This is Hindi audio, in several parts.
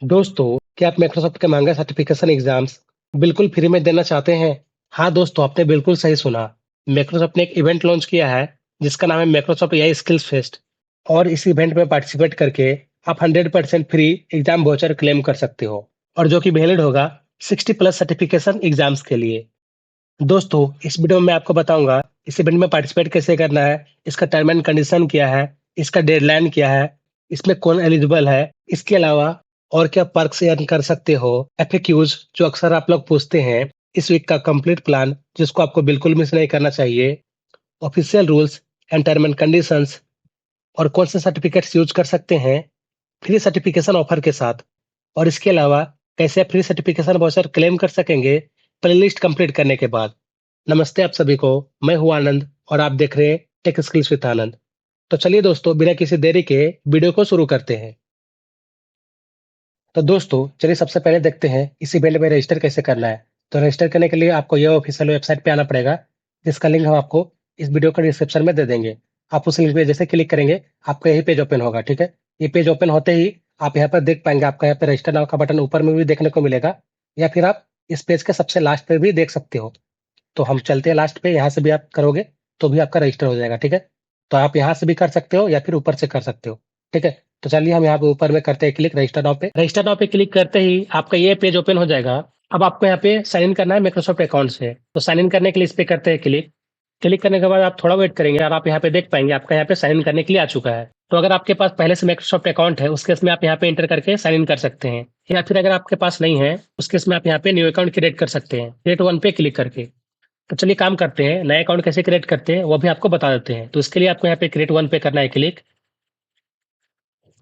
दोस्तों, क्या आप माइक्रोसॉफ्ट के महंगा सर्टिफिकेशन एग्जाम्स बिल्कुल फ्री में देना चाहते हैं? हाँ दोस्तों, आपने बिल्कुल सही सुना। माइक्रोसॉफ्ट ने एक इवेंट लॉन्च किया है जिसका नाम है माइक्रोसॉफ्ट एआई स्किल्स फेस्ट। और इस इवेंट में पार्टिसिपेट करके आप 100% फ्री एग्जाम वाउचर क्लेम कर सकते हो, और जो कि वैलिड होगा 60 प्लस सर्टिफिकेशन एग्जाम्स के लिए। दोस्तों, इस वीडियो में मैं आपको बताऊंगा इस इवेंट में पार्टिसिपेट कैसे करना है, इसका टर्म एंड कंडीशन क्या है, इसका डेडलाइन क्या है, इसमें कौन एलिजिबल है, इसके अलावा और क्या पर्क से अर्न कर सकते हो, एफएक्यूज जो अक्सर आप लोग पूछते हैं, इस वीक का कंप्लीट प्लान जिसको आपको बिल्कुल मिस नहीं करना चाहिए, official rules and term and conditions, और कौन से सर्टिफिकेट्स यूज कर सकते हैं फ्री सर्टिफिकेशन ऑफर के साथ, और इसके अलावा कैसे फ्री सर्टिफिकेशन वाउचर क्लेम कर सकेंगे प्लेलिस्ट कंप्लीट करने के बाद। नमस्ते आप सभी को, मैं हूँ आनंद और आप देख रहे हैं टेक स्किल्स विद आनंद। तो चलिए दोस्तों, बिना किसी देरी के वीडियो को शुरू करते हैं। तो दोस्तों, चलिए सबसे पहले देखते हैं इस इवेंट में रजिस्टर कैसे करना है। तो रजिस्टर करने के लिए आपको यह ऑफिशियल वेबसाइट पे आना पड़ेगा, जिसका लिंक हम आपको इस वीडियो के डिस्क्रिप्शन में दे देंगे। आप उस लिंक पे जैसे क्लिक करेंगे, आपका यही पेज ओपन होगा, ठीक है। ये पेज ओपन होते ही आप यहाँ पर देख पाएंगे, आपका यहाँ पे रजिस्टर नाउ का बटन ऊपर में भी देखने को मिलेगा, या फिर आप इस पेज के सबसे लास्ट पे भी देख सकते हो। तो हम चलते हैं लास्ट पे, यहाँ से भी आप करोगे तो भी आपका रजिस्टर हो जाएगा, ठीक है। तो आप यहाँ से भी कर सकते हो या फिर ऊपर से कर सकते हो, ठीक है। तो चलिए हम यहाँ पे ऊपर में करते हैं क्लिक रजिस्टर नाउ पे। रजिस्टर नाउ पे क्लिक करते ही आपका ये पेज ओपन हो जाएगा। अब आपको यहाँ पे साइन इन करना है माइक्रोसॉफ्ट अकाउंट से। तो साइन इन करने के लिए इस पे करते हैं क्लिक। क्लिक करने के बाद आप थोड़ा वेट करेंगे और आप यहाँ पे देख पाएंगे आपका यहाँ पे साइन इन करने के लिए आ चुका है। तो अगर आपके पास पहले से माइक्रोसॉफ्ट अकाउंट है, उस केस में आप यहाँ पे एंटर करके साइन इन कर सकते हैं, या फिर अगर आपके पास नहीं है उस केस में आप यहाँ पे न्यू अकाउंट क्रिएट कर सकते हैं, क्रिएट वन पे क्लिक करके। तो चलिए काम करते हैं, नया अकाउंट कैसे क्रिएट करते हैं वो भी आपको बता देते हैं। तो इसके लिए आपको यहाँ पे क्रिएट वन पे करना है क्लिक।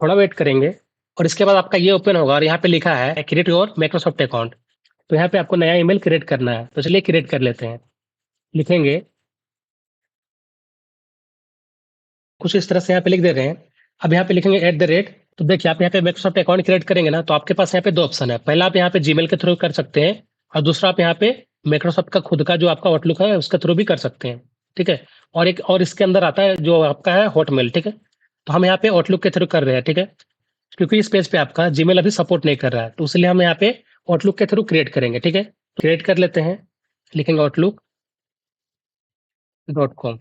थोड़ा वेट करेंगे और इसके बाद आपका ये ओपन होगा और यहाँ पे लिखा है क्रिएट योर माइक्रोसॉफ्ट अकाउंट। तो यहाँ पे आपको नया ईमेल क्रिएट करना है। तो चलिए क्रिएट कर लेते हैं। लिखेंगे कुछ इस तरह से, यहाँ पे लिख दे रहे हैं। अब यहाँ पे लिखेंगे @ तो देखिए आप यहाँ पे माइक्रोसॉफ्ट अकाउंट क्रिएट करेंगे ना, तो आपके पास यहाँ पे दो ऑप्शन है। पहला आप यहाँ पे जीमेल के थ्रू कर सकते हैं, और दूसरा आप यहाँ पे माइक्रोसॉफ्ट का खुद का जो आपका आउटलुक है उसके थ्रू भी कर सकते हैं, ठीक है। और एक और इसके अंदर आता है जो आपका है हॉटमेल, ठीक है। तो हम यहाँ पे आउटलुक के थ्रू कर रहे हैं, ठीक है। क्योंकि इस पेज पे आपका जीमेल अभी सपोर्ट नहीं कर रहा है, तो इसलिए हम यहाँ पे आउटलुक के थ्रू क्रिएट करेंगे, ठीक है। क्रिएट कर लेते हैं। लिखेंगे outlook.com।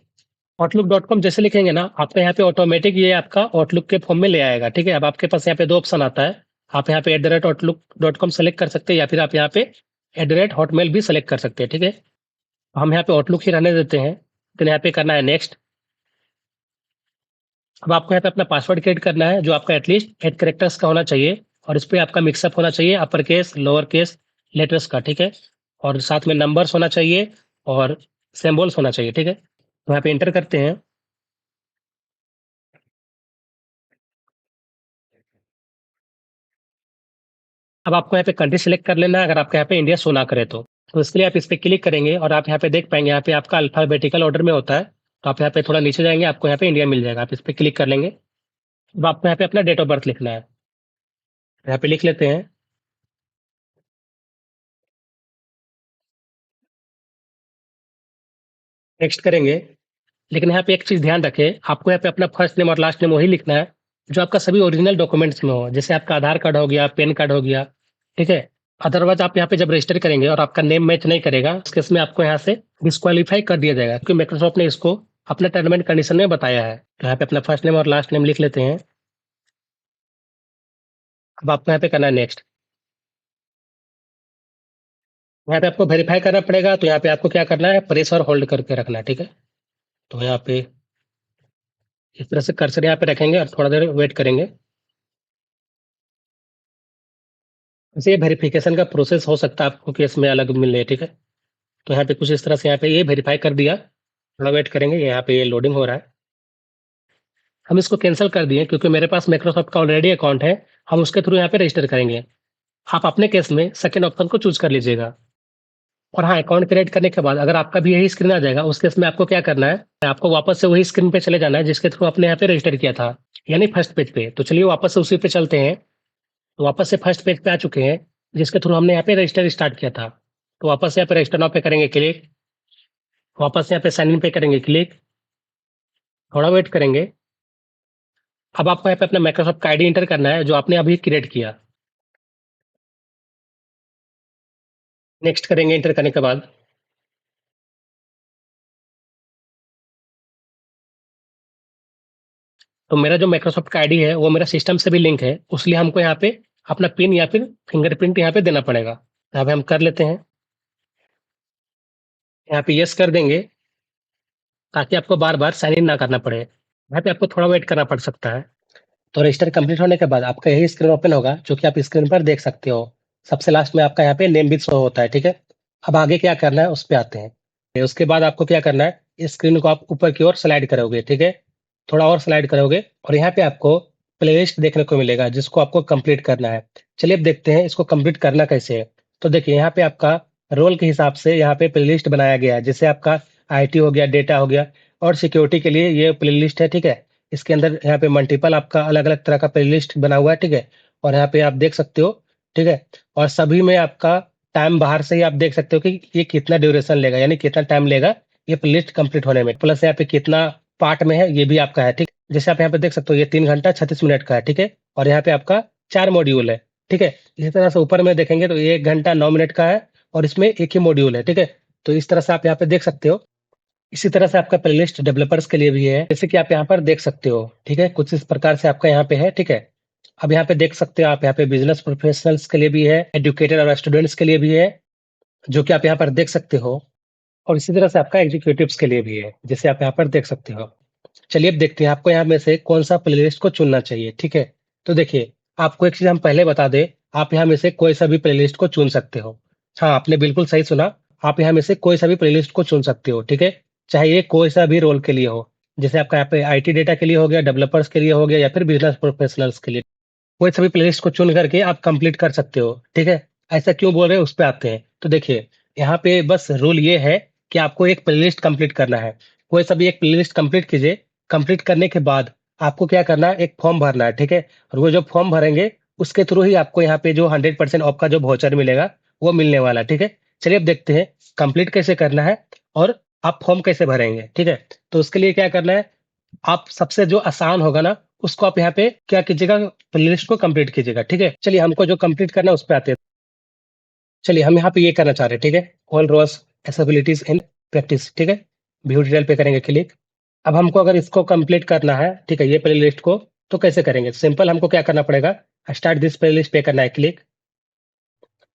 outlook.com जैसे लिखेंगे ना, आपका यहाँ पे ऑटोमेटिक ये आपका आउटलुक के फॉर्म में ले आएगा, ठीक है। अब आपके पास यहाँ पे दो ऑप्शन आता है। आप यहाँ पे @outlook.com सेलेक्ट कर सकते हैं, या फिर आप यहाँ पे @hotmail भी सेलेक्ट कर सकते हैं, ठीक है। हम यहाँ पे आउटलुक ही रहने देते हैं। फिर यहाँ पे करना है नेक्स्ट। अब आपको यहाँ पे अपना पासवर्ड क्रिएट करना है, जो आपका एटलीस्ट 8 कैरेक्टर्स का होना चाहिए, और इस पे आपका मिक्सअप होना चाहिए upper case, lower case, letters का, ठीक है। और साथ में नंबर्स होना चाहिए और सिंबल्स होना चाहिए, ठीक है। तो यहाँ पे एंटर करते हैं। अब आपको यहाँ पे कंट्री सिलेक्ट कर लेना है, अगर आपका यहाँ पे इंडिया शो ना करे तो। तो इसके लिए आप इस पे क्लिक करेंगे और आप यहाँ पे देख पाएंगे, यहाँ पे आपका अल्फाबेटिकल ऑर्डर में होता है। तो आप यहाँ पे थोड़ा नीचे जाएंगे, आपको यहाँ पे इंडिया मिल जाएगा, आप इस पे क्लिक कर लेंगे। अब आपको यहाँ पे अपना डेट ऑफ बर्थ लिखना है। यहाँ पे लिख लेते हैं। नेक्स्ट करेंगे। लेकिन यहाँ पे एक चीज़ ध्यान रखें, आपको यहाँ पे अपना फर्स्ट नेम और लास्ट नेम वही लिखना है जो आपका सभी ओरिजिनल डॉक्यूमेंट्स में हो, जैसे आपका आधार कार्ड हो गया, पैन कार्ड हो गया, ठीक है। अदरवाइज आप यहाँ पे जब रजिस्टर करेंगे और आपका नेम मैच नहीं करेगा, इस केस में आपको यहाँ से डिस्क्वालीफाई कर दिया जाएगा, क्योंकि माइक्रोसॉफ्ट ने इसको अपने टर्म एंड कंडीशन में बताया है। तो यहाँ पे अपना फर्स्ट नेम और लास्ट नेम लिख लेते हैं। अब आपको यहाँ पे करना है नेक्स्ट। यहाँ पे आपको वेरीफाई करना पड़ेगा, तो यहाँ पे आपको क्या करना है, प्रेस और होल्ड करके रखना है, ठीक है। तो यहाँ पे इस तरह से कर्सर यहाँ पे रखेंगे और थोड़ा देर वेट करेंगे। वैसे ये वेरिफिकेशन का प्रोसेस हो सकता है आपको केस में अलग मिले, ठीक है। तो यहाँ पे कुछ इस तरह से यहाँ पे ये वेरीफाई कर दिया। थोड़ा वेट करेंगे, यहाँ पे ये लोडिंग हो रहा है। हम इसको कैंसिल कर दिए क्योंकि मेरे पास माइक्रोसॉफ्ट का ऑलरेडी अकाउंट है, हम उसके थ्रू यहाँ पे रजिस्टर करेंगे। आप अपने केस में सेकंड ऑप्शन को चूज कर लीजिएगा। और हाँ, अकाउंट क्रिएट करने के बाद अगर आपका भी यही स्क्रीन आ जाएगा, उस केस में आपको क्या करना है, आपको वापस से वही स्क्रीन पे चले जाना है जिसके थ्रू आपने यहाँ पे रजिस्टर किया था, यानी फर्स्ट पेज पे। तो चलिए वापस से उसी पे चलते हैं। तो वापस से फर्स्ट पेज पे आ चुके हैं, जिसके थ्रू हमने यहाँ पे रजिस्टर स्टार्ट किया था। तो वापस से यहाँ पे रजिस्टर नाउ पे करेंगे क्लिक। वापस से यहाँ पे साइन इन पे करेंगे क्लिक। थोड़ा वेट करेंगे। अब आपको यहाँ पे अपना माइक्रोसॉफ्ट का आईडी एंटर करना है जो आपने अभी क्रिएट किया। नेक्स्ट करेंगे एंटर करने के बाद। तो मेरा जो माइक्रोसॉफ्ट का आईडी है वो मेरा सिस्टम से भी लिंक है, उसलिए हमको यहाँ पे अपना पिन या फिर फिंगरप्रिंट यहाँ पे देना पड़ेगा। यहाँ पे हम कर लेते हैं, यहाँ पे यस कर देंगे ताकि आपको बार-बार साइन इन ना करना पड़े। यहाँ पे आपको थोड़ा वेट करना पड़ सकता है। तो रजिस्टर कंप्लीट होने के बाद आपका यही स्क्रीन ओपन होगा, जो कि आप स्क्रीन पर देख सकते हो। सबसे लास्ट में आपका यहाँ पे नेम भी शो होता है, ठीक है? अब आगे क्या करना है उस पे आते हैं। उसके बाद आपको क्या करना है, इस स्क्रीन को आप ऊपर की ओर स्लाइड करोगे, ठीक है? थोड़ा और स्लाइड करोगे और यहाँ पे आपको प्लेलिस्ट देखने को मिलेगा जिसको आपको कंप्लीट करना है। चलिए अब देखते हैं इसको कंप्लीट करना कैसे है। तो देखिए यहाँ पे आपका रोल के हिसाब से यहाँ पे प्लेलिस्ट बनाया गया है। जैसे आपका आईटी हो गया, डेटा हो गया और सिक्योरिटी के लिए ये प्लेलिस्ट है, ठीक है? इसके अंदर यहाँ पे मल्टीपल आपका अलग-अलग तरह का प्लेलिस्ट बना हुआ है, ठीक है? और यहाँ पे आप देख सकते हो, ठीक है? और सभी में आपका टाइम बाहर से ही आप देख सकते हो कि ये कितना ड्यूरेशन लेगा, यानी कितना टाइम लेगा ये प्लेलिस्ट कंप्लीट होने में। प्लस यहाँ पे कितना पार्ट में है ये भी आपका है, ठीक? जैसे आप यहाँ पे देख सकते हो ये 3 घंटा 36 मिनट का है, ठीक है? और यहाँ पे आपका 4 मॉड्यूल है, ठीक है? इसी तरह से ऊपर में देखेंगे तो ये 1 घंटा 9 मिनट का है और इसमें एक ही मॉड्यूल है, ठीक है? तो इस तरह से आप यहाँ पे देख सकते हो। इसी तरह से आपका प्लेलिस्ट डेवलपर्स के लिए भी है, जैसे कि आप यहाँ पर देख सकते हो, ठीक है? कुछ इस प्रकार से आपका यहाँ पे है, ठीक है? अब यहाँ पे देख सकते हो आप यहाँ पे बिज़नेस प्रोफेशनल्स के लिए भी है, एजुकेटर और स्टूडेंट्स के लिए भी है, जो कि आप यहाँ पर देख सकते हो और इसी तरह से आपका एग्जीक्यूटिव्स के लिए भी है, जैसे आप यहाँ पर देख सकते हो। चलिए अब देखते हैं आपको यहाँ में से कौन-सा प्लेलिस्ट को चुनना चाहिए, ठीक है? तो देखिए, आपको एक चीज़ हम पहले बता दें, आप यहाँ में से कोई सा भी प्लेलिस्ट को चुन सकते हो। हाँ, आपने बिल्कुल सही सुना, आप यहाँ में से कोई सा भी प्लेलिस्ट को चुन सकते हो, ठीक है? चाहे ये कोई सा भी रोल के लिए हो। जैसे आपका यहाँ पे आईटी डेटा के लिए हो गया, डेवलपर्स के लिए हो गया या फिर बिज़नेस प्रोफेशनल्स के लिए। कोई सा भी प्लेलिस्ट को चुन करके आप कंप्लीट कर सकते हो, ठीक है? ऐसा क्यों बोल रहे हैं उस पे आते हैं। तो देखिए, यहाँ पे बस रूल ये है कि आपको एक प्लेलिस्ट कंप्लीट करना है। कोई सा भी एक प्लेलिस्ट कंप्लीट कीजिए, कंप्लीट करने के बाद आपको क्या करना है, एक फॉर्म भरना है, ठीक है? और वो जो फॉर्म भरेंगे, उसके थ्रू ही आपको यहाँ पे जो 100% ऑफ का जो वाउचर मिलेगा, वो मिलने वाला है, ठीक है? चलिए अब देखते हैं कंप्लीट कैसे करना है और आप फॉर्म कैसे भरेंगे, ठीक है? तो उसके लिए क्या करना है, आप सबसे जो आसान होगा ना, उसको आप यहाँ पे क्या कीजिएगा, प्लेलिस्ट को कंप्लीट कीजिएगा, ठीक है? चलिए हमको जो कंप्लीट करना है उस पे आते हैं। चलिए हम यहाँ पे ये करना चाह रहे हैं, ठीक है? ऑल रोल्स एसेबिलिटीज इन प्रैक्टिस, ठीक है? व्यू डिटेल पे करेंगे क्लिक। अब हमको अगर इसको कंप्लीट करना है, ठीक है, ये प्लेलिस्ट को, तो कैसे करेंगे? सिंपल हमको क्या करना पड़ेगा, स्टार्ट दिस प्लेलिस्ट पे करना है क्लिक।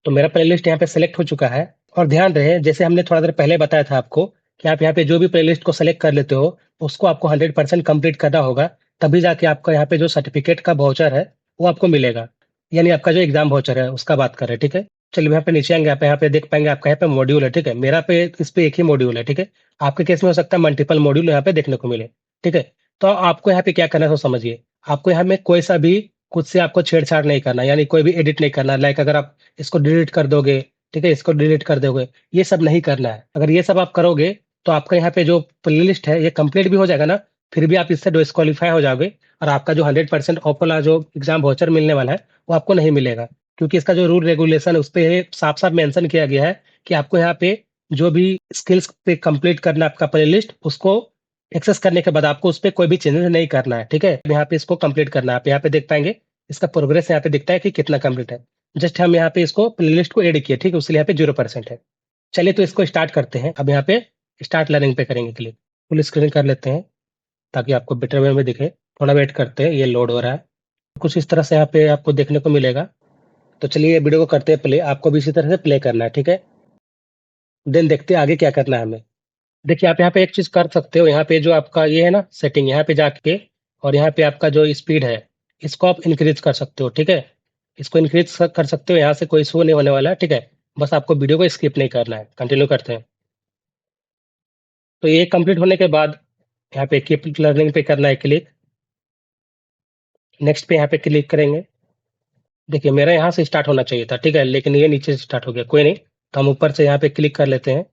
तो मेरा प्लेलिस्ट यहाँ पे सेलेक्ट हो चुका है और ध्यान रहे जैसे हमने थोड़ा देर पहले बताया था आपको कि आप यहाँ पे जो भी प्लेलिस्ट को सेलेक्ट कर लेते हो, उसको आपको 100% कंप्लीट करना होगा, तभी जाके आपका यहाँ पे जो सर्टिफिकेट का वाउचर है, वो आपको मिलेगा। यानी आपका जो एग्ज़ाम वाउचर है, उसका बात कर रहे हैं, ठीक है? चलिए यहाँ पे नीचे आएँगे, आप यहाँ पे देख पाएँगे आपका यहाँ पे मॉड्यूल है, ठीक है? मेरा पे इस पे एक ही मॉड्यूल है, ठीक है? आपके केस में हो सकता है मल्टीपल मॉड्यूल यहाँ पे देखने को मिले, ठीक है? तो आपको यहाँ पे क्या करना है, तो समझिए। आपको यहाँ में कोई सा भी खुद से आपको छेड़छाड़ नहीं करना, यानी कोई भी एडिट नहीं करना। लाइक अगर आप इसको डिलीट कर दोगे, ठीक है? इसको डिलीट कर दोगे, ये सब नहीं करना है। अगर ये सब आप करोगे, तो आपका यहाँ पे जो प्लेलिस्ट है, ये कंप्लीट भी हो जाएगा ना, फिर भी आप इससे डिस्क्वालीफाई हो जाओगे और आपका जो 100% ऑफ वाला जो एग्ज़ाम वाउचर मिलने वाला है, वो आपको नहीं मिलेगा। क्योंकि इसका जो रूल रेगुलेशन है, उसपे साफ-साफ मेंशन किया गया है कि आपको यहाँ पे जो भी स्किल्स पे कंप्लीट करना है आपका प्लेलिस्ट, उसको एक्सेस करने के बाद आपको उसपे कोई भी चेंजेस नहीं करना है, ठीक है? यहाँ पे इसको कंप्लीट करना है। आप यहाँ पे देख पाएँगे, इसका प्रोग्रेस यहाँ पे दिखता है कि कितना कंप्लीट है। जस्ट हम यहाँ पे इसको प्लेलिस्ट को ऐड किए, ठीक है? उसलिए यहाँ पे 0% है। चलिए तो इसको स्टार्ट करते हैं। अब यहाँ पे स्टार्ट लर्निंग पे करेंगे क्लिक। फुल स्क्रीन कर लेते हैं ताकि आपको बेटर वे में दिखे। थोड़ा वेट करते हैं, ये लोड हो रहा है। कुछ इस तरह से यहाँ पे आपको देखने को मिलेगा। तो चलिए ये वीडियो को करते हैं प्ले। आपको भी इसी तरह से प्ले करना है, ठीक है? देन देखते हैं आगे क्या करना है हमें। देखिए आप यहाँ पे एक चीज़ कर सकते हो, यहाँ पे जो आपका ये है ना सेटिंग, यहाँ पे जाके और यहाँ पे आपका जो स्पीड है, इसको आप इंक्रीज़ कर सकते हो, ठीक है? इसको इंक्रीज़ कर सकते हो, यहाँ से कोई इश्यू नहीं होने वाला है, ठीक है? बस आपको वीडियो को स्किप नहीं करना है। कंटिन्यू करते हैं। तो ये कंप्लीट होने के बाद यहाँ पे कीप लर्निंग पे करना है क्लिक। नेक्स्ट पे यहाँ पे क्लिक करेंगे। देखिए मेरा यहाँ से स्टार्ट होना चाहिए था, ठीक है? लेकिन ये नीचे से स्टार्ट हो गया, कोई नहीं। तो हम ऊपर से यहाँ पे क्लिक कर लेते हैं।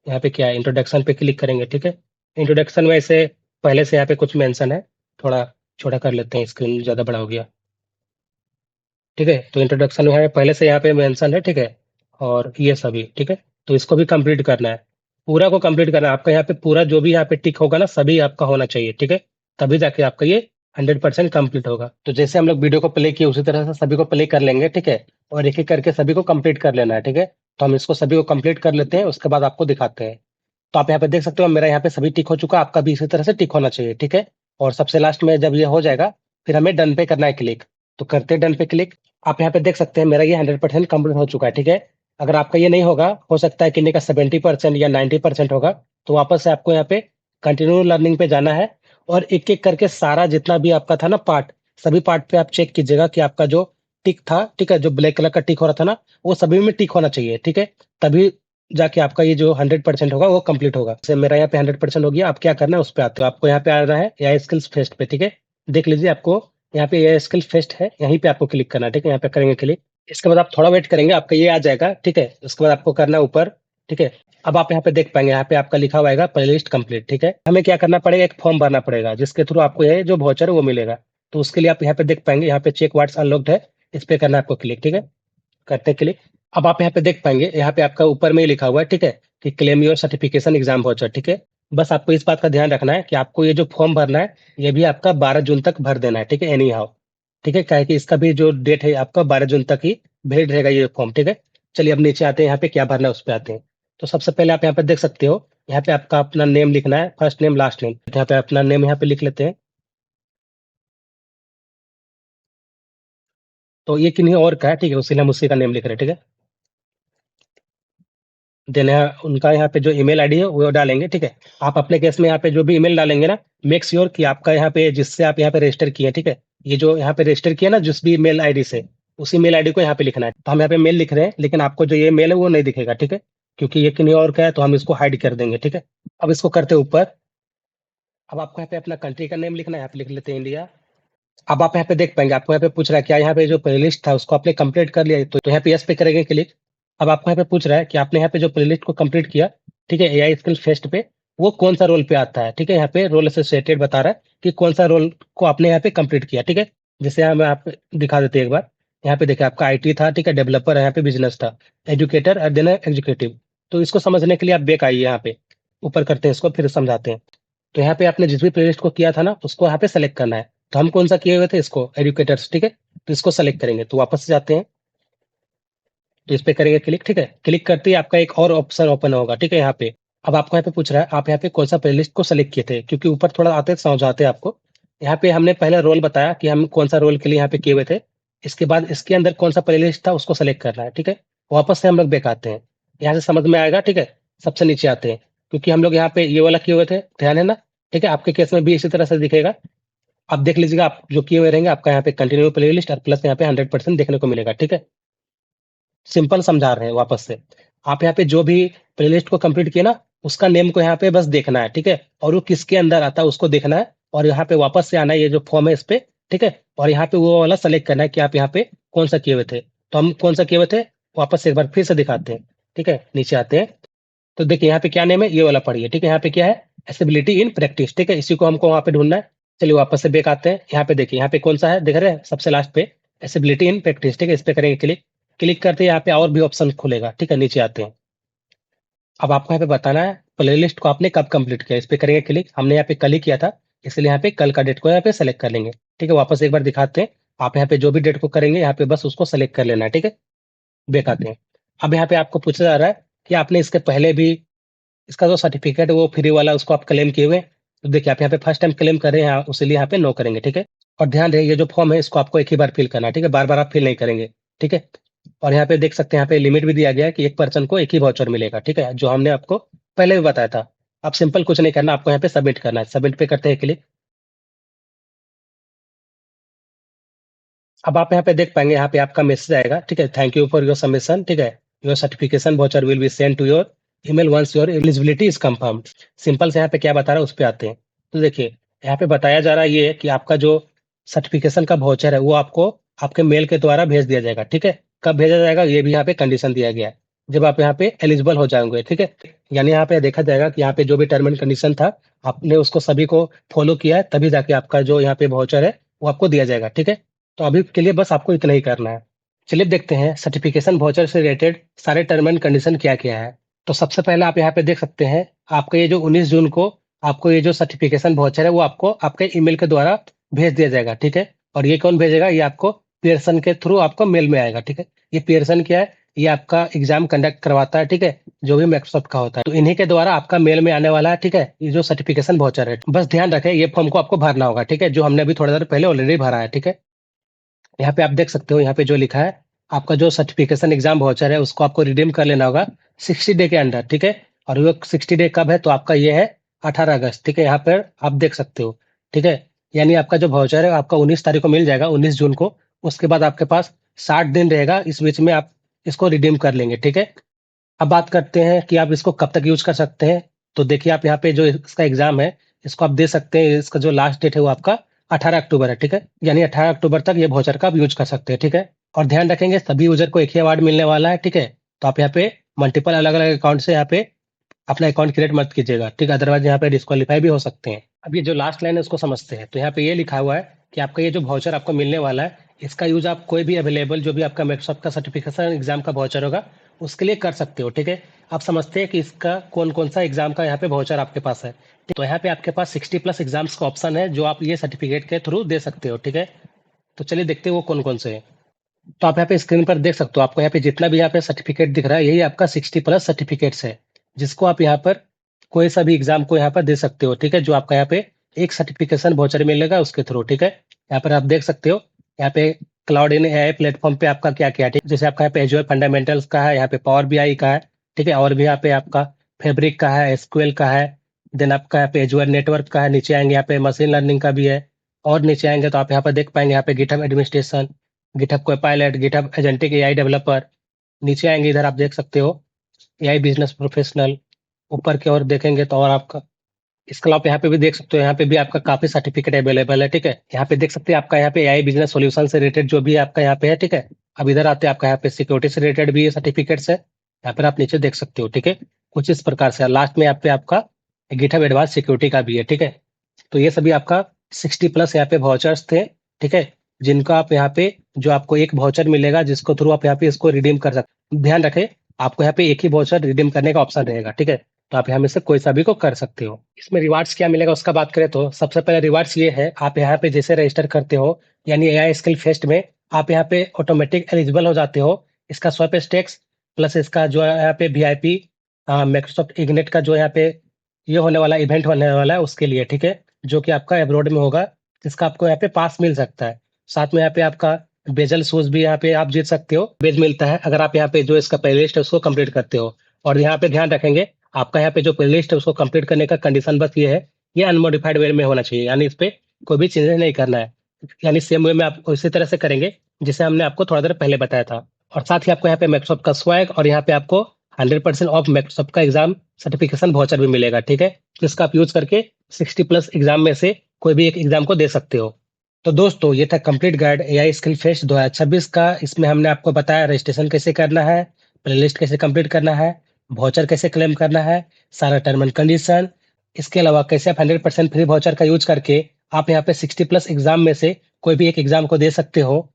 यहाँ पे क्या है, इंट्रोडक्शन पे क्लिक करेंगे, ठीक है? इंट्रोडक्शन में से पहले से यहाँ पे कुछ मेंशन है, थोड़ा छोटा कर लेते हैं, स्क्रीन ज़्यादा बड़ा हो गया, ठीक है? तो इंट्रोडक्शन में है पहले से यहाँ पे मेंशन है, ठीक है? और ये सभी, ठीक है? तो इसको भी कंप्लीट करना है, पूरा को कंप्लीट करना है। आपका यहाँ पे पूरा जो भी यहाँ पे टिक होगा ना, सभी आपका होना चाहिए, ठीक है? तभी जाके आपका ये 100% कंप्लीट होगा। तो जैसे हम लोग वीडियो को प्ले किए, उसी तरह से सभी को प्ले कर लेंगे, ठीक है? और एक-एक करके सभी को कंप्लीट कर लेना है, ठीक है? तो हम इसको सभी को कंप्लीट कर लेते हैं, उसके बाद आपको दिखाते हैं। तो आप यहाँ पे देख सकते हो मेरा यहाँ पे सभी टिक हो चुका है, आपका भी इसी तरह से टिक होना चाहिए, ठीक है। और सबसे लास्ट में जब ये हो जाएगा, फिर हमें डन पे करना है क्लिक। तो करते हैं डन पे क्लिक। आप यहाँ पे देख सकते हैं मेरा ये 100% कंप्लीट हो चुका है, ठीक है। अगर आपका ये नहीं होगा, हो सकता है किन्हीं का 70% या 90% होगा, तो वापस से आपको यहाँ पे कंटिन्यू लर्निंग पे जाना है। और एक एक करके सारा जितना भी आपका था ना पार्ट, सभी पार्ट पे आप चेक कीजिएगा कि आपका जो टिक था, ठीक है, जो ब्लैक कलर का टिक हो रहा था ना, वो सभी में टिक होना चाहिए, ठीक है। तभी जाके आपका ये जो 100% होगा वो कंप्लीट होगा। जैसे मेरा यहाँ पे 100% हो गया। अब क्या करना है उस पे आते हो, आपको यहाँ पे आना है एआई स्किल्स फेस्ट पे, ठीक है। देख लीजिए, आपको यहाँ पे एआई स्किल फेस्ट है, यहीं पे आपको क्लिक करना है, ठीक है। यहाँ पे करेंगे क्लिक। इसके बाद आप थोड़ा वेट करेंगे, आपका ये आ जाएगा, ठीक है। उसके बाद आपको करना है ऊपर, ठीक है। अब आप यहाँ पे देख पाएंगे, यहाँ पे आपका लिखा हुआ है प्लेलिस्ट कंप्लीट, ठीक है। हमें क्या करना पड़ेगा, एक फॉर्म भरना पड़ेगा, जिसके थ्रू आपको ये जो वाउचर है वो मिलेगा। तो उसके लिए आप यहाँ पे देख पाएंगे, यहाँ पे चेक व्हाट्स अनलॉक्ड है, इस पे करना है आपको क्लिक, ठीक है। करते क्लिक। अब आप यहाँ पे देख पाएंगे, यहाँ पे आपका ऊपर में ही लिखा हुआ है, ठीक है, कि claim your certification exam voucher, ठीक है। बस आपको इस बात का ध्यान रखना है कि आपको ये जो फॉर्म भरना है, ये भी आपका 12 जून तक भर देना है, ठीक है, एनी हाउ। ठीक है, क्या है कि इसका भी जो डेट है आपका 12 जून तक ही भेज रहेगा ये फॉर्म, ठीक है। चलिए अब नीचे आते हैं, यहाँ पे क्या भरना है उस पे आते हैं। तो सबसे पहले आप यहाँ पे देख सकते हो, यहाँ पे आपका अपना नेम लिखना है, फर्स्ट नेम लास्ट नेम। यहाँ पे अपना नेम यहाँ पे लिख लेते हैं। तो ये किन्हीं और का है, ठीक है, उसीलिए हम उसी का नेम लिख रहे हैं, ठीक है। देन यहाँ उनका यहाँ पे जो ईमेल आईडी है वो डालेंगे, ठीक है। आप अपने केस में यहाँ पे जो भी ईमेल डालेंगे ना, मेक श्योर कि आपका यहाँ पे जिससे आप यहाँ पे रजिस्टर किए, ठीक है, ये जो यहाँ पे रजिस्टर किया ना जिस भी मेल आईडी से, उसी मेल आईडी को यहाँ पे लिखना है। तो हम यहाँ पे मेल लिख रहे हैं, लेकिन आपको जो ये मेल है वो नहीं दिखेगा, ठीक है, क्योंकि ये किन्हीं और का है, तो हम इसको हाइड कर देंगे, ठीक है। अब इसको करते ऊपर। अब आपको यहाँ पे अपना कंट्री का नेम लिखना है, यहाँ पे लिख लेते हैं इंडिया। अब आप यहाँ पे देख पाएंगे, आपको यहाँ पे पूछ रहा है क्या यहाँ पे जो प्लेलिस्ट था उसको आपने कंप्लीट कर लिया है? तो यहाँ पे यस पे करेंगे क्लिक। अब आपको यहाँ पे पूछ रहा है कि आपने यहाँ पे जो प्लेलिस्ट को कंप्लीट किया, ठीक है, एआई स्किल फेस्ट पे, वो कौन सा रोल पे आता है, ठीक है। यहाँ पे रोल एसोसिएटेड बता रहा है कि कौन सा रोल को आपने यहाँ पे कंप्लीट किया, ठीक है। जैसे हम आप दिखा देते हैं एक बार। यहाँ पे देखिए आपका आईटी था, ठीक है, डेवलपर है, यहाँ पे बिजनेस था, एजुकेटर और देन एग्जीक्यूटिव। तो इसको समझने के लिए आप बैक आइए, यहाँ पे ऊपर करते हैं इसको, फिर समझाते हैं। तो यहाँ पे आपने जिस भी प्लेलिस्ट को किया था ना, उसको यहाँ पे सेलेक्ट करना है। तो हम कौन सा किए हुए थे, इसको एजुकेटर्स, ठीक है। तो इसको सेलेक्ट करेंगे, तो वापस से जाते हैं, तो इस पे करेंगे क्लिक, ठीक है। क्लिक करते ही आपका एक और ऑप्शन ओपन होगा, ठीक है, यहाँ पे। अब आपको यहाँ पे पूछ रहा है आप यहाँ पे कौन सा प्लेलिस्ट को सेलेक्ट किए थे, क्योंकि ऊपर थोड़ा आते समझाते हैं आपको। यहाँ पे हमने पहले रोल बताया कि हम कौन सा रोल के लिए यहाँ पे किए हुए थे। इसके बाद इसके अंदर कौन सा प्लेलिस्ट था उसको सेलेक्ट करना है, ठीक है। वापस से हम लोग बैक आते हैं, यहाँ से समझ में आएगा, ठीक है। सबसे नीचे आते हैं, क्योंकि हम लोग यहाँ पे ये वाला किए हुए थे, ध्यान है ना। ठीक है, आपके केस में भी इसी तरह से दिखेगा। आप देख लीजिएगा, आप जो किए हुए रहेंगे आपका यहाँ पे कंटिन्यू प्लेलिस्ट और प्लस यहाँ पे 100% देखने को मिलेगा, ठीक है। सिंपल समझा रहे हैं वापस से। आप यहाँ पे जो भी प्लेलिस्ट को कंप्लीट किए ना, उसका नेम को यहाँ पे बस देखना है, ठीक है, और वो किसके अंदर आता है उसको देखना है। और यहाँ पे वापस से आना है, ये जो फॉर्म है इस पे, ठीक है। और यहाँ पे वो वाला सेलेक्ट करना है कि आप यहाँ पे कौन सा किए हुए थे। तो हम कौन सा किए हुए थे, वापस से एक बार फिर से दिखाते हैं, ठीक है। नीचे आते हैं, तो देखिए यहाँ पे क्या नेम है, ये वाला पढ़िए, ठीक है। यहाँ पे क्या है, एसेबिलिटी इन प्रैक्टिस, ठीक है, इसी को हमको वहाँ पे ढूंढना है। चलिए वापस से बैक आते हैं, यहाँ पे देखिए, यहाँ पे कौन सा है, देख रहे हैं सबसे लास्ट पे, एसेबिलिटी इन प्रैक्टिस, ठीक है। इस पे करेंगे क्लिक। क्लिक करते ही यहाँ पे और भी ऑप्शन खुलेगा, ठीक है। नीचे आते हैं। अब आपको यहाँ पे बताना है प्लेलिस्ट को आपने कब कंप्लीट किया, इस पे करेंगे क्लिक। हमने यहाँ पे कल ही किया था, इसलिए यहाँ पे कल का डेट को यहाँ पे सेलेक्ट कर लेंगे, ठीक है। वापस एक बार दिखाते हैं, आप यहाँ पे जो भी डेट को करेंगे यहाँ पे बस उसको सेलेक्ट कर लेना है, ठीक है। बैक आते हैं। अब यहाँ पे आपको पूछा जा रहा है कि आपने इसके पहले भी इसका जो सर्टिफिकेट है वो फ्री वाला उसको आप क्लेम किए हुए हैं। तो देखिए आप यहाँ पे फर्स्ट टाइम क्लेम कर रहे हैं, उसीलिए यहाँ पे नो करेंगे, ठीक है। और ध्यान रहे, ये जो फॉर्म है इसको आपको एक ही बार फिल करना है, ठीक है, बार बार आप फिल नहीं करेंगे, ठीक है। और यहाँ पे देख सकते हैं, यहाँ पे लिमिट भी दिया गया है कि एक पर्सन को एक ही वाउचर मिलेगा, ठीक है, जो हमने आपको पहले भी बताया था। आप सिंपल कुछ नहीं करना, आपको यहाँ पे सबमिट करना है, सबमिट पे करते हैं क्लिक। अब आप यहाँ पे देख पाएंगे, यहाँ पे आपका मैसेज आएगा, ठीक है, thank you for your submission, ठीक है, your certification voucher will be send to your email once your eligibility is confirmed. Simple से यहाँ पे क्या बता रहा है उस पे आते हैं। तो देखिए यहाँ पे बताया जा रहा है ये कि आपका जो सर्टिफिकेशन का वाउचर है वो आपको आपके मेल के द्वारा भेज दिया जाएगा, ठीक है। कब भेजा जाएगा ये भी यहाँ पे कंडीशन दिया गया है, जब आप यहाँ पे एलिजिबल हो जाएंगे, ठीक है। यानी यहाँ पे देखा जाएगा कि यहाँ पे जो भी टर्म एंड कंडीशन था, आपने उसको सभी को फॉलो किया है, तभी जाके आपका जो यहाँ पे वाउचर है वो आपको दिया जाएगा, ठीक है। तो अभी के लिए बस आपको इतना ही करना है। चलिए देखते हैं सर्टिफिकेशन वाउचर से रिलेटेड सारे टर्म एंड कंडीशन क्या क्या है। तो सबसे पहले आप यहाँ पे देख सकते हैं, आपका ये जो 19 जून को आपको ये जो सर्टिफिकेशन वाउचर है वो आपको आपके ईमेल के द्वारा भेज दिया जाएगा, ठीक है। और ये कौन भेजेगा, ये आपको पियर्सन के थ्रू आपको मेल में आएगा, ठीक है। ये पियर्सन क्या है, ये आपका एग्जाम कंडक्ट करवाता है, ठीक है, जो भी माइक्रोसॉफ्ट का होता है, तो इन्हीं के द्वारा आपका मेल में आने वाला है, ठीक है, ये जो सर्टिफिकेशन वाउचर है। बस ध्यान रखें ये फॉर्म को आपको भरना होगा, ठीक है, जो हमने अभी थोड़ी देर पहले ऑलरेडी भरा है, ठीक है। यहाँ पे आप देख सकते हो, यहाँ पे जो लिखा है, आपका जो सर्टिफिकेशन एग्जाम वाउचर है उसको आपको रिडीम कर लेना होगा 60 डे के अंदर, ठीक है। और वो 60 डे कब है, तो आपका ये है 18 अगस्त, ठीक है। यहाँ पर आप देख सकते हो, ठीक है। यानी आपका जो वाउचर है आपका 19 तारीख को मिल जाएगा, 19 जून को। उसके बाद आपके पास 60 दिन रहेगा, इस बीच में आप इसको रिडीम कर लेंगे, ठीक है। अब बात करते हैं कि आप इसको कब तक यूज कर सकते हैं। तो देखिए आप यहाँ पे जो इसका एग्जाम है इसको आप दे सकते हैं, इसका जो लास्ट डेट है वो आपका 18 अक्टूबर है, ठीक है। यानी 18 अक्टूबर तक ये वाउचर का आप यूज कर सकते हैं, ठीक है। और ध्यान रखेंगे सभी यूजर को एक ही अवार्ड मिलने वाला है, ठीक है। तो आप यहाँ पे मल्टीपल अलग अलग अकाउंट से यहाँ पे अपना अकाउंट क्रिएट मत कीजिएगा, ठीक है, अदरवाइज यहाँ पे डिस्क्वालीफाई भी हो सकते हैं। अब ये जो लास्ट लाइन है उसको समझते हैं। तो यहाँ पे ये लिखा हुआ है कि आपका ये जो वाउचर आपको मिलने वाला है, इसका यूज आप कोई भी अवेलेबल जो भी आपका माइक्रोसॉफ्ट का सर्टिफिकेशन एग्जाम का वाउचर होगा उसके लिए कर सकते हो, ठीक है। आप समझते हैं कि इसका कौन कौन सा एग्जाम का यहाँ पे वाउचर आपके पास है। तो यहाँ पे आपके पास 60+ एग्जाम्स का ऑप्शन है जो आप ये सर्टिफिकेट के थ्रू दे सकते हो, ठीक है। तो चलिए देखते हैं वो कौन कौन से हैं। तो आप यहाँ पे स्क्रीन पर देख सकते हो, आपको यहाँ पे जितना भी यहाँ पे सर्टिफिकेट दिख रहा है यही आपका 60+ सर्टिफिकेट्स है, जिसको आप यहाँ पर कोई सा भी एग्जाम को यहाँ पर दे सकते हो, ठीक है। जो आपका यहाँ पे एक सर्टिफिकेशन वाउचर मिलेगा उसके थ्रू, ठीक है। यहाँ पर आप देख सकते हो, यहाँ पे क्लाउड इन एआई प्लेटफॉर्म पे आपका क्या क्या है, ठीक है। जैसे आपका यहाँ पे एजुअर फंडामेंटल्स का है, यहाँ पे पावर बीआई का है, ठीक है। और भी यहाँ पे आपका फैब्रिक का है, एसक्यूएल का है, देन आपका यहाँ पे एजुअर नेटवर्क का है। नीचे आएंगे यहाँ पे मशीन लर्निंग का भी है। और नीचे आएंगे तो आप यहाँ पर देख पाएंगे यहाँ पे GitHub administration, GitHub Copilot, GitHub agentic AI developer. नीचे आएंगे इधर आप देख सकते हो एआई बिजनेस प्रोफेशनल। ऊपर की ओर देखेंगे तो और आपका इसके अलावा यहाँ पे भी देख सकते हो, यहाँ पे भी आपका काफी सर्टिफिकेट अवेलेबल है, ठीक है। यहाँ पे देख सकते हैं आपका यहाँ पे एआई बिजनेस सॉल्यूशन से रिलेटेड जो भी आपका यहाँ पे है, ठीक है। अब इधर आते हैं आपका यहाँ पे सिक्योरिटी से रिलेटेड भी ये सर्टिफिकेट्स है, यहाँ पर आप नीचे देख सकते हो, ठीक है। कुछ इस प्रकार से लास्ट में यहाँ पे आपका गिटहब एडवांस सिक्योरिटी का भी है, ठीक है। तो ये सभी आपका 60+ यहाँ पे वाउचर्स थे, ठीक है, जिनका आप यहाँ पे जो आपको एक वाउचर मिलेगा जिसको थ्रू आप यहाँ पे इसको रिडीम कर सकते। ध्यान रखें आपको यहाँ पे एक ही वाउचर रिडीम करने का ऑप्शन रहेगा, ठीक है। तो आप यहाँ में से कोई सा भी को कर सकते हो। इसमें रिवार्ड्स क्या मिलेगा उसका बात करें तो सबसे पहले रिवार्ड्स ये है, आप यहाँ पे जैसे रजिस्टर करते हो यानी एआई स्किल फेस्ट में, आप यहाँ पे ऑटोमेटिक एलिजिबल हो जाते हो। इसका स्वैप स्टेक्स प्लस इसका जो है यहाँ पे वीआईपी माइक्रोसॉफ्ट इग्निट का जो यहाँ पे ये होने वाला इवेंट होने वाला है उसके लिए, ठीक है, जो कि आपका एब्रोड में होगा, जिसका आपको यहाँ पे पास मिल सकता है। साथ में यहाँ पे आपका बेजल शूज भी यहाँ पे आप जीत सकते हो, बेज मिलता है अगर आप यहाँ पे जो इसका प्लेलिस्ट है उसको कंप्लीट करते हो। और यहाँ पे ध्यान रखेंगे आपका यहाँ पे जो प्लेलिस्ट है उसको कंप्लीट करने का कंडीशन बस ये है, ये अनमोडिफाइड वे में होना चाहिए, यानी इस पे कोई भी चेंजेस नहीं करना है। यानी सेम वे में आप उसी तरह से करेंगे जिसे हमने आपको थोड़ा देर पहले बताया था। और साथ ही आपको यहाँ पे माइक्रोसॉफ्ट का स्वैग और यहाँ पे आपको 100% ऑफ माइक्रोसॉफ्ट का एग्जाम सर्टिफिकेशन वाउचर भी मिलेगा, ठीक है, जिसका आप यूज करके 60+ एग्जाम में से कोई भी एक एग्जाम को दे सकते हो। तो दोस्तों ये था complete guide AI skill fest 2026 का। इसमें हमने आपको बताया रजिस्ट्रेशन कैसे करना है, प्लेलिस्ट कैसे कंप्लीट करना है, वाउचर कैसे क्लेम करना है, सारा टर्म एंड कंडीशन। इसके अलावा कैसे आप 100% फ्री वाउचर का यूज करके आप यहाँ पे 60+ एग्जाम में से कोई भी एक एग्जाम को दे सकते हो।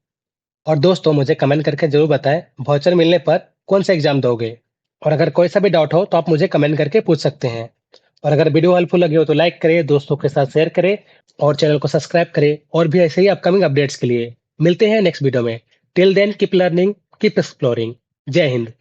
और दोस्तों मुझे कमेंट करके जरूर बताएं वाउचर मिलने पर कौन सा एग्जाम दोगे। और अगर कोई सा भी डाउट हो तो आप मुझे कमेंट करके पूछ सकते हैं। और अगर वीडियो हेल्पफुल लगी हो तो लाइक करें, दोस्तों के साथ शेयर करें और चैनल को सब्सक्राइब करें और भी ऐसे ही अपकमिंग अपडेट्स के लिए। मिलते हैं नेक्स्ट वीडियो में। Till then keep learning, keep exploring. Jai Hind.